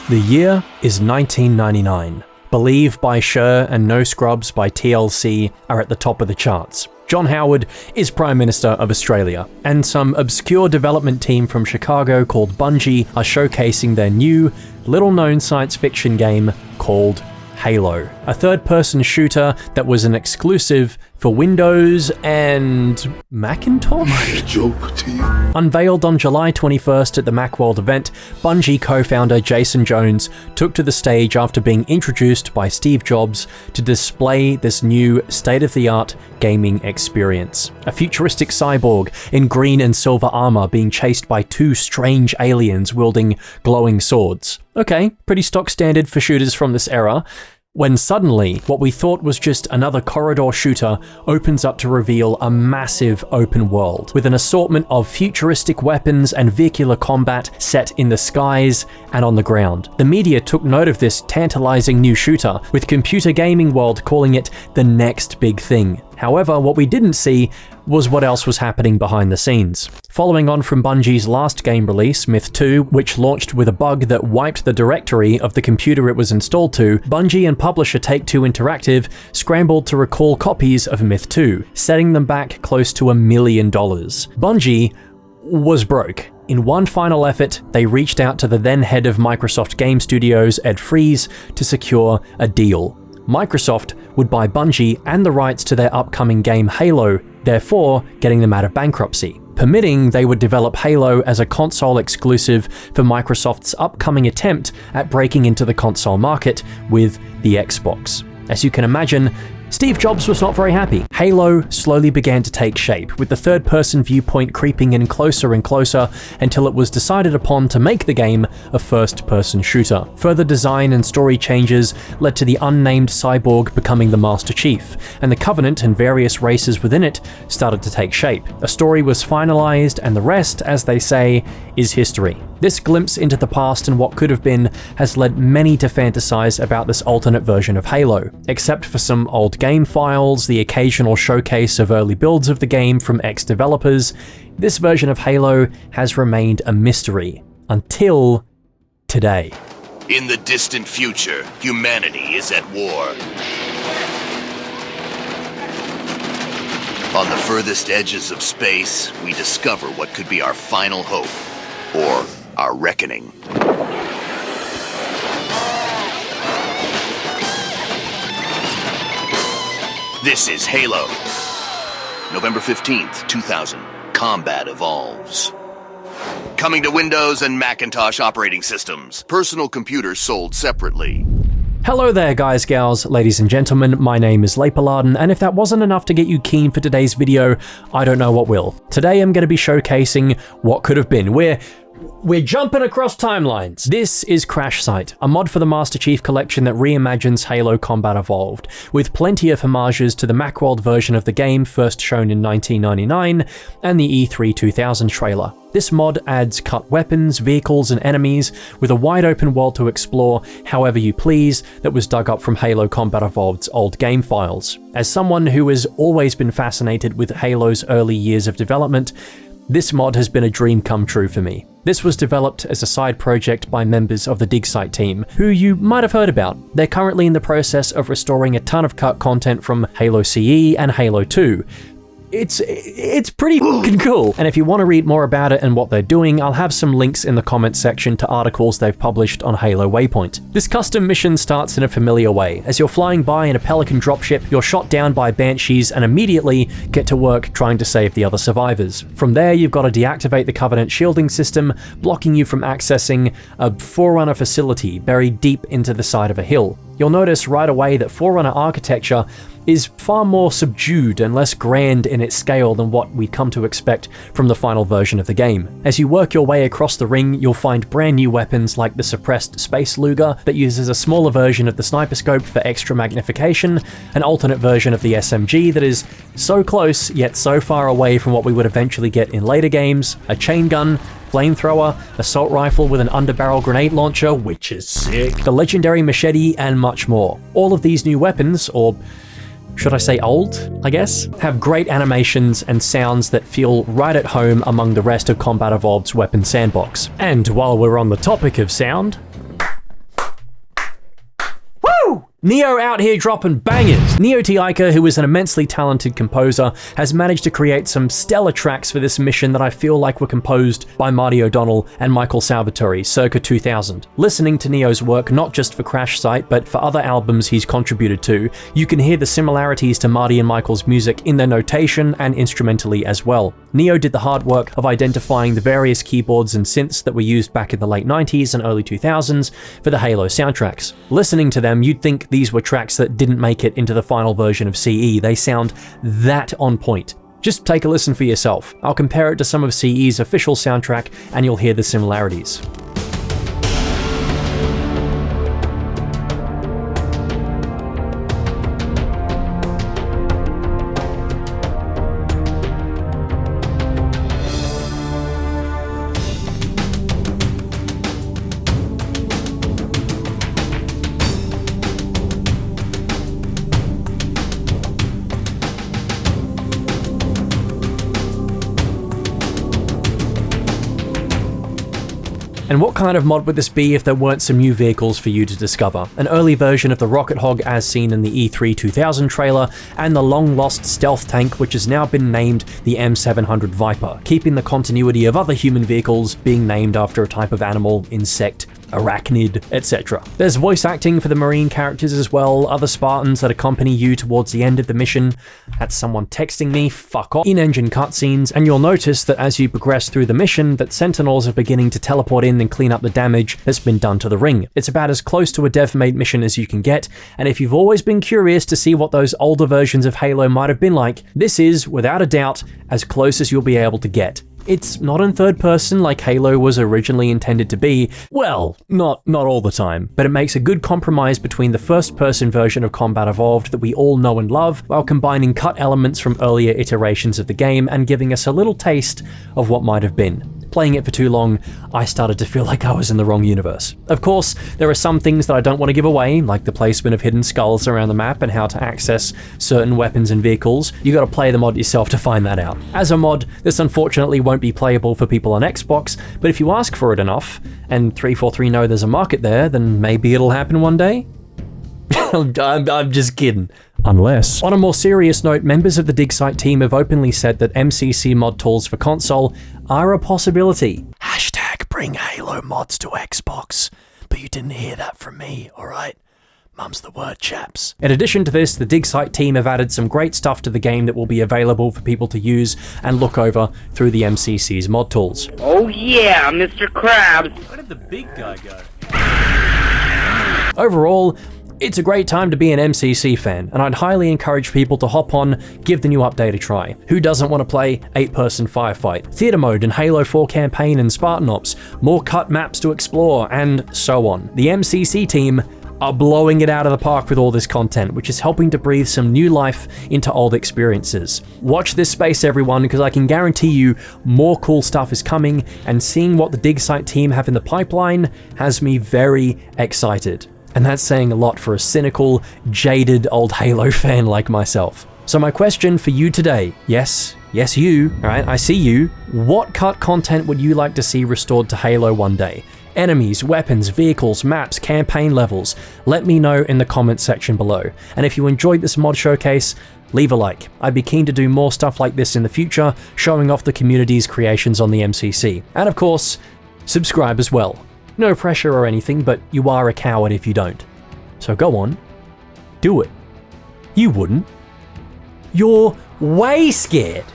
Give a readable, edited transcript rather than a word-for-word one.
The year is 1999. Believe by Sher and No Scrubs by TLC are at the top of the charts. John Howard is Prime Minister of Australia, and some obscure development team from Chicago called Bungie are showcasing their new, little-known science fiction game called Halo, a third-person shooter that was an exclusive for Windows and Macintosh? Am I a joke to you? Unveiled on July 21st at the Macworld event, Bungie co-founder Jason Jones took to the stage after being introduced by Steve Jobs to display this new state-of-the-art gaming experience. A futuristic cyborg in green and silver armor being chased by two strange aliens wielding glowing swords. Okay, pretty stock standard for shooters from this era. When suddenly, what we thought was just another corridor shooter opens up to reveal a massive open world, with an assortment of futuristic weapons and vehicular combat set in the skies and on the ground. The media took note of this tantalizing new shooter, with Computer Gaming World calling it the next big thing. However, what we didn't see was what else was happening behind the scenes. Following on from Bungie's last game release, Myth 2, which launched with a bug that wiped the directory of the computer it was installed to, Bungie and publisher Take-Two Interactive scrambled to recall copies of Myth 2, setting them back close to $1 million. Bungie was broke. In one final effort, they reached out to the then head of Microsoft Game Studios, Ed Fries, to secure a deal. Microsoft would buy Bungie and the rights to their upcoming game Halo, therefore getting them out of bankruptcy. Permitting they would develop Halo as a console exclusive for Microsoft's upcoming attempt at breaking into the console market with the Xbox. As you can imagine, Steve Jobs was not very happy. Halo slowly began to take shape, with the third-person viewpoint creeping in closer and closer until it was decided upon to make the game a first-person shooter. Further design and story changes led to the unnamed cyborg becoming the Master Chief, and the Covenant and various races within it started to take shape. A story was finalized, and the rest, as they say, is history. This glimpse into the past and what could have been has led many to fantasize about this alternate version of Halo. Except for some old game files, the occasional showcase of early builds of the game from ex-developers, this version of Halo has remained a mystery until today. In the distant future, humanity is at war. On the furthest edges of space, we discover what could be our final hope, or our reckoning. This is Halo. November 15th, 2000. Combat evolves. Coming to Windows and Macintosh operating systems. Personal computers sold separately. Hello there guys, gals, ladies and gentlemen, my name is Leipaladen, and if that wasn't enough to get you keen for today's video, I don't know what will. Today I'm going to be showcasing what could have been. We're jumping across timelines. This is Crashsite, a mod for the Master Chief Collection that reimagines Halo Combat Evolved, with plenty of homages to the Macworld version of the game first shown in 1999 and the E3 2000 trailer. This mod adds cut weapons, vehicles, and enemies with a wide open world to explore however you please that was dug up from Halo Combat Evolved's old game files. As someone who has always been fascinated with Halo's early years of development, this mod has been a dream come true for me. This was developed as a side project by members of the Digsite team, who you might have heard about. They're currently in the process of restoring a ton of cut content from Halo CE and Halo 2. It's pretty fucking cool. And if you want to read more about it and what they're doing, I'll have some links in the comments section to articles they've published on Halo Waypoint. This custom mission starts in a familiar way. As you're flying by in a Pelican dropship, you're shot down by Banshees and immediately get to work trying to save the other survivors. From there, you've got to deactivate the Covenant shielding system, blocking you from accessing a Forerunner facility buried deep into the side of a hill. You'll notice right away that Forerunner architecture is far more subdued and less grand in its scale than what we come to expect from the final version of the game. As you work your way across the ring, you'll find brand new weapons like the suppressed Space Luger that uses a smaller version of the sniper scope for extra magnification, an alternate version of the SMG that is so close yet so far away from what we would eventually get in later games, a chain gun, flamethrower, assault rifle with an underbarrel grenade launcher, which is sick, the legendary machete, and much more. All of these new weapons, or should I say old, I guess, have great animations and sounds that feel right at home among the rest of Combat Evolved's weapon sandbox. And while we're on the topic of sound, Neo out here dropping bangers! Neo Tiaika, who is an immensely talented composer, has managed to create some stellar tracks for this mission that I feel like were composed by Marty O'Donnell and Michael Salvatori circa 2000. Listening to Neo's work not just for Crash Site, but for other albums he's contributed to, you can hear the similarities to Marty and Michael's music in their notation and instrumentally as well. Neo did the hard work of identifying the various keyboards and synths that were used back in the late 90s and early 2000s for the Halo soundtracks. Listening to them, you'd think these were tracks that didn't make it into the final version of CE. They sound that on point. Just take a listen for yourself. I'll compare it to some of CE's official soundtrack and you'll hear the similarities. And what kind of mod would this be if there weren't some new vehicles for you to discover? An early version of the Rocket Hog as seen in the E3 2000 trailer, and the long-lost stealth tank which has now been named the M700 Viper, keeping the continuity of other human vehicles being named after a type of animal, insect, arachnid, etc. There's voice acting for the marine characters as well, other Spartans that accompany you towards the end of the mission. That's someone texting me, fuck off. In-engine cutscenes, and you'll notice that as you progress through the mission that Sentinels are beginning to teleport in and clean up the damage that's been done to the ring. It's about as close to a dev-made mission as you can get, and if you've always been curious to see what those older versions of Halo might have been like, this is, without a doubt, as close as you'll be able to get. It's not in third person like Halo was originally intended to be. Well, not all the time, but it makes a good compromise between the first person version of Combat Evolved that we all know and love, while combining cut elements from earlier iterations of the game and giving us a little taste of what might have been. Playing it for too long, I started to feel like I was in the wrong universe. Of course, there are some things that I don't want to give away, like the placement of hidden skulls around the map and how to access certain weapons and vehicles. You gotta play the mod yourself to find that out. As a mod, this unfortunately won't be playable for people on Xbox, but if you ask for it enough, and 343 know there's a market there, then maybe it'll happen one day? I'm just kidding. Unless. On a more serious note, members of the Digsite team have openly said that MCC mod tools for console are a possibility. Hashtag bring Halo mods to Xbox. But you didn't hear that from me, alright? Mum's the word, chaps. In addition to this, the Digsite team have added some great stuff to the game that will be available for people to use and look over through the MCC's mod tools. Oh yeah, Mr. Krabs! Where did the big guy go? Overall, it's a great time to be an MCC fan, and I'd highly encourage people to hop on, give the new update a try. Who doesn't want to play 8-person firefight, theater mode and Halo 4 campaign and Spartan Ops, more cut maps to explore, and so on. The MCC team are blowing it out of the park with all this content, which is helping to breathe some new life into old experiences. Watch this space, everyone, because I can guarantee you more cool stuff is coming, and seeing what the Digsite team have in the pipeline has me very excited. And that's saying a lot for a cynical, jaded old Halo fan like myself. So my question for you today, yes you, alright, I see you, what cut content would you like to see restored to Halo one day? Enemies, weapons, vehicles, maps, campaign levels? Let me know in the comment section below. And if you enjoyed this mod showcase, leave a like. I'd be keen to do more stuff like this in the future, showing off the community's creations on the MCC. And of course, subscribe as well. No pressure or anything, but you are a coward if you don't. So go on, do it. You wouldn't. You're way scared.